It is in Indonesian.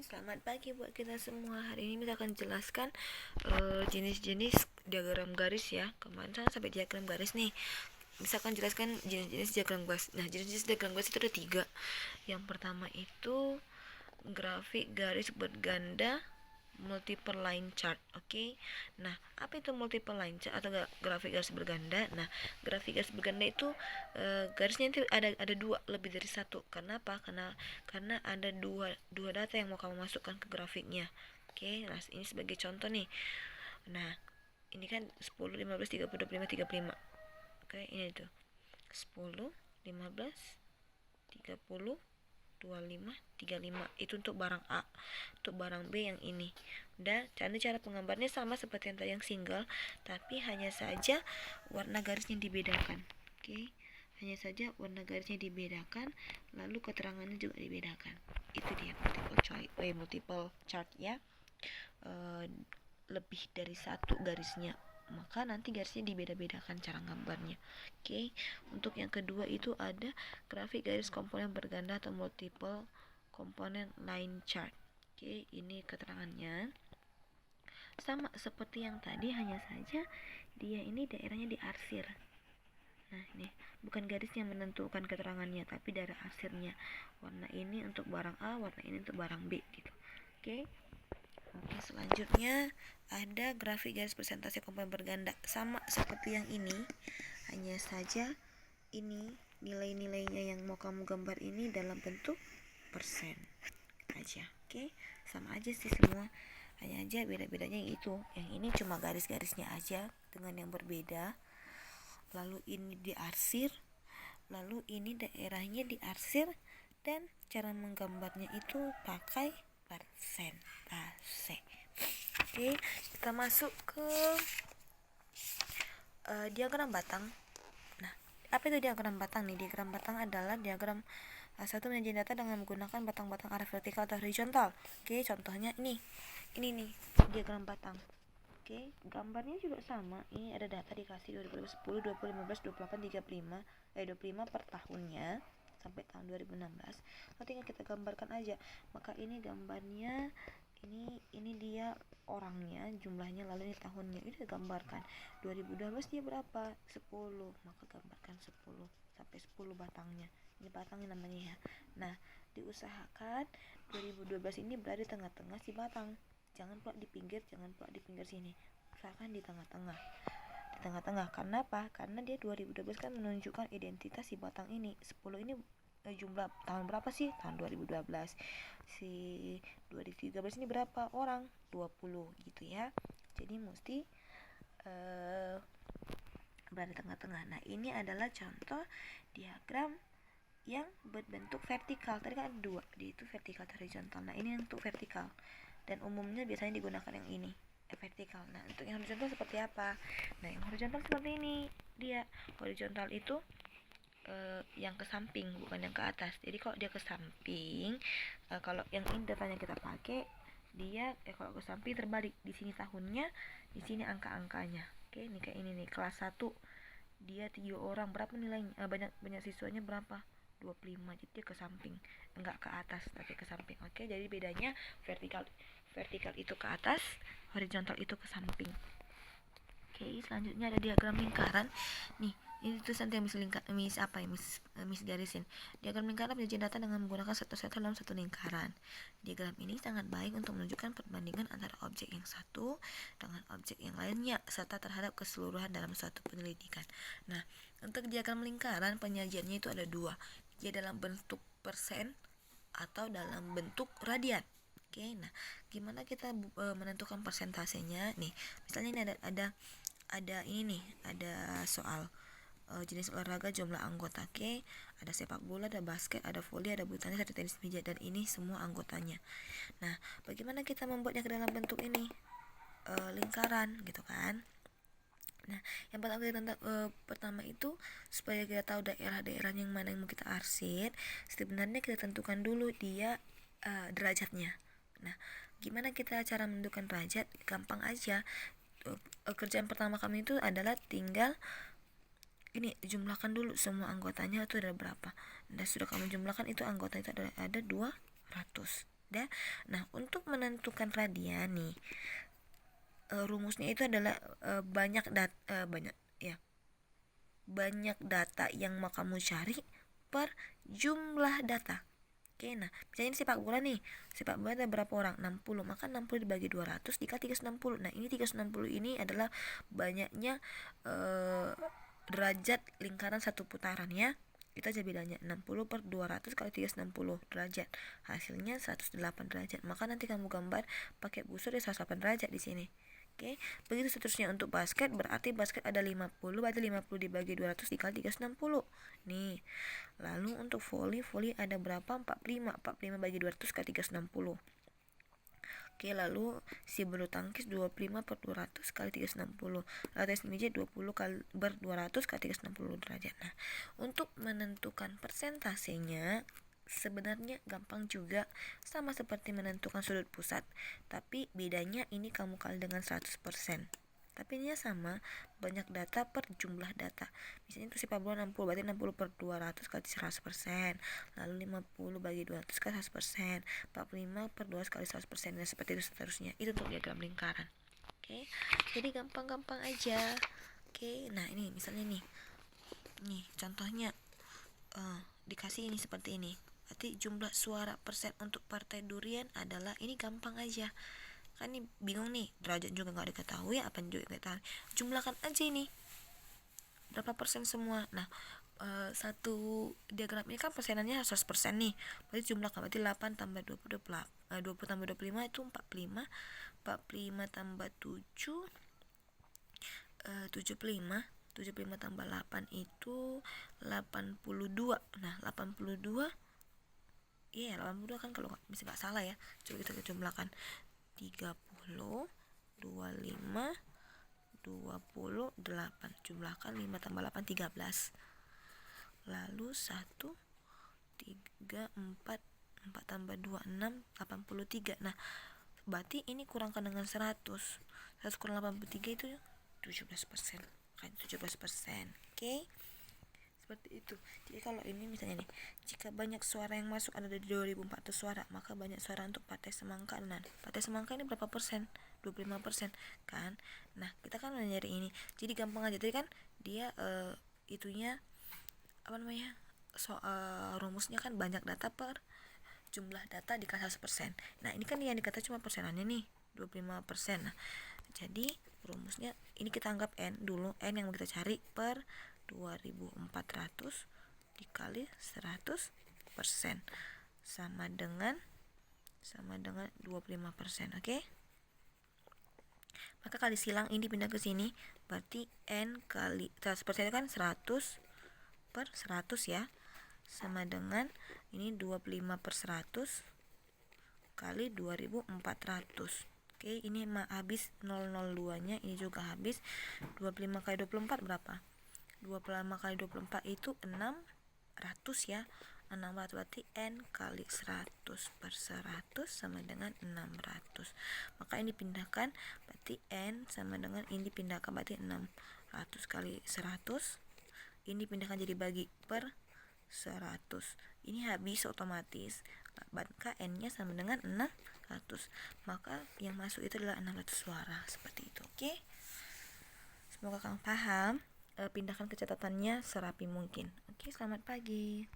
Selamat pagi buat kita semua. Hari ini kita akan jelaskan jenis-jenis diagram garis ya. Kemarin kan sampai diagram garis nih. Misalkan jelaskan jenis-jenis diagram garis. Nah, jenis-jenis diagram garis itu ada 3. Yang pertama itu grafik garis berganda multiple line chart. Oke. Nah, apa itu multiple line chart atau grafik garis berganda? Nah, grafik garis berganda itu garisnya itu ada dua, lebih dari satu. Kenapa? Karena ada dua data yang mau kamu masukkan ke grafiknya. Oke. Nah, ini sebagai contoh nih. Nah, ini kan 10, 15, 30, 25, 35. Oke, ini tuh. 10, 15, 30, 25, 35 itu untuk barang A. Untuk barang B yang ini. Dan cara penggambarnya sama seperti yang tadi yang single, tapi hanya saja warna garisnya dibedakan. Oke. Hanya saja warna garisnya dibedakan, lalu keterangannya juga dibedakan. Itu dia multiple chart ya. Lebih dari satu garisnya, maka nanti garisnya dibeda-bedakan cara gambarnya. Oke. Untuk yang kedua itu ada grafik garis komponen berganda atau multiple component line chart. Oke, ini keterangannya sama seperti yang tadi, hanya saja dia ini daerahnya diarsir. Nah, ini bukan garis yang menentukan keterangannya, tapi dari arsirnya. Warna ini untuk barang A, warna ini untuk barang B gitu. Oke. Oke, selanjutnya ada grafik garis presentasi komponen berganda, sama seperti yang ini, hanya saja ini nilai-nilainya yang mau kamu gambar ini dalam bentuk persen aja. Oke, sama aja sih semua, hanya aja beda-bedanya itu. Yang ini cuma garis-garisnya aja dengan yang berbeda. Lalu ini diarsir, lalu ini daerahnya diarsir, dan cara menggambarnya itu pakai persentase. Oke, kita masuk ke diagram batang. Nah, apa itu diagram batang nih? Diagram batang adalah diagram satu menyajikan data dengan menggunakan batang-batang arah vertikal atau horizontal. Oke, contohnya ini nih diagram batang. Oke, gambarnya juga sama. Ini ada data dikasih 2010, 2015, 28, 35, 25 per tahunnya sampai tahun 2016. Tinggal kita gambarkan aja. Maka ini gambarnya, ini dia orangnya, jumlahnya, lalu ini tahunnya. Ini digambarkan. 2012 dia berapa? 10. Maka gambarkan 10 sampai 10 batangnya. Ini batangnya namanya ya. Nah, diusahakan 2012 ini berada di tengah-tengah si batang. Jangan pula di pinggir, jangan pula di pinggir sini. Usahakan di tengah-tengah. Di tengah-tengah. Karena apa? Karena dia 2012 kan menunjukkan identitas si batang ini. 10 ini jumlah tahun berapa sih? Tahun 2012. Si 2013 ini berapa orang? 20 gitu ya. Jadi mesti berada di tengah-tengah. Nah, ini adalah contoh diagram yang berbentuk vertikal. Tadi kan ada dua, dia itu vertikal dan horizontal. Nah, ini untuk vertikal, dan umumnya biasanya digunakan yang ini, vertikal. Nah, untuk yang horizontal seperti apa? Nah, yang horizontal seperti ini. Dia horizontal itu yang ke samping, bukan yang ke atas. Jadi kalau dia ke samping, kalau yang ini datanya kita pakai, dia kalau ke samping terbalik. Di sini tahunnya, di sini angka-angkanya. Oke, ini kayak ini nih, kelas 1 dia 3 orang, berapa nilainya? Banyak siswanya berapa? 25. Jadi dia ke samping, enggak ke atas tapi ke samping. Oke, jadi bedanya vertikal itu ke atas, horizontal itu ke samping. Oke, selanjutnya ada diagram lingkaran. Nih, ini tulisan yang mis garisin. Diagram lingkaran menyajikan data dengan menggunakan sektor-sektor dalam satu lingkaran. Diagram ini sangat baik untuk menunjukkan perbandingan antara objek yang satu dengan objek yang lainnya, serta terhadap keseluruhan dalam suatu penyelidikan. Nah, untuk diagram lingkaran penyajiannya itu ada dua. Dia dalam bentuk persen atau dalam bentuk radian. Oke, nah gimana kita menentukan persentasenya? Nih, misalnya ini ada ini nih, ada soal jenis olahraga, jumlah anggota. Oke, ada sepak bola, ada basket, ada voli, ada bulu tangkis, ada tenis meja, dan ini semua anggotanya. Nah, bagaimana kita membuatnya ke dalam bentuk ini lingkaran gitu kan? Nah, yang pertama itu supaya kita tahu daerah-daerah yang mana yang mau kita arsir, sebenarnya kita tentukan dulu dia derajatnya. Nah, gimana kita cara menentukan derajat? Gampang aja. Kerjaan pertama kami itu adalah tinggal ini jumlahkan dulu semua anggotanya itu ada berapa. Dan sudah kamu jumlahkan itu anggota itu ada 200. Nah, untuk menentukan radian nih, rumusnya itu adalah banyak data yang mau kamu cari per jumlah data. Oke, nah misalnya ini sepak bola nih. Sepak bola ada berapa orang? 60. Maka 60 dibagi 200 dikali 360. Nah, ini 360 ini adalah banyaknya derajat lingkaran satu putaran ya. Kita aja bedanya 60 per 200 kali 360 derajat. Hasilnya 108 derajat. Maka nanti kamu gambar pakai busur ya 108 derajat di sini. Oke, begitu seterusnya untuk basket, berarti basket ada 50, berarti 50 dibagi 200 dikali 360. Nih. Lalu untuk volley ada berapa? 45. 45 bagi 200 kali 360. Oke, lalu si bulu tangkis 25 per 200 kali 360. Lalu tenis meja 20 kali ber 200 kali 360 derajat. Nah, untuk menentukan persentasenya sebenarnya gampang juga, sama seperti menentukan sudut pusat, tapi bedanya ini kamu kali dengan 100%. Tapi ini sama, banyak data per jumlah data. Misalnya itu sepak bola 60, berarti 60 per 200 kali 100%. Lalu 50 bagi 200 kali 100%. 45 per 200 kali 100%. Dan seperti itu seterusnya. Itu untuk diagram lingkaran. Oke, jadi gampang-gampang aja. Oke, nah ini misalnya nih contohnya dikasih ini seperti ini. Berarti jumlah suara persen untuk partai Durian adalah, ini gampang aja kan, nih bingung nih, derajat juga nggak diketahui, apa juga nggak tahu, jumlahkan aja ini berapa persen semua. Nah, satu diagram ini kan persenannya 100% nih, berarti jumlahkan, berarti 8 tambah 20 20 tambah 25 itu 45. 45 tambah 7 75. 75 tambah 8 itu 82. Nah, 82 82 kan, kalau bisa nggak salah ya, coba kita jumlahkan. 30, 25, 28. Jumlahkan 5 tambah 8 13. Lalu 1 3 4 4 tambah 2 6 83. Nah, berarti ini kurangkan dengan 100. 100 kurang 83 itu 17%. Kan 17%. Oke. Seperti itu. Jadi kalau ini misalnya nih, jika banyak suara yang masuk ada dari 2400 suara, maka banyak suara untuk Partai Semangka. Nah, Partai Semangka ini berapa persen? 25% kan. Nah, kita kan nyari ini. Jadi gampang aja. Tadi kan dia itunya apa namanya? Rumusnya kan banyak data per jumlah data dikali 100%. Nah, ini kan yang dikata cuma persenannya nih, 25%. Nah, jadi rumusnya ini kita anggap N dulu. N yang mau kita cari per 2400 dikali 100% sama dengan 25%. Oke? Maka kali silang ini pindah ke sini, berarti N kali 100% itu kan 100 per 100 ya, sama dengan ini 25 per 100 kali 2400. Oke, ini habis 002 nya, ini juga habis. 25 kali 24 berapa? 25 kali 24 itu 600 ya. 600 berarti N kali 100 per 100 sama dengan 600. Maka ini dipindahkan, berarti N sama dengan ini dipindahkan, berarti 600 kali 100. Ini dipindahkan jadi bagi per 100. Ini habis otomatis. Maka N-nya sama dengan 600. Maka yang masuk itu adalah 600 suara. Seperti itu. Oke? Semoga kamu paham. Pindahkan ke catatannya serapi mungkin. Oke, selamat pagi.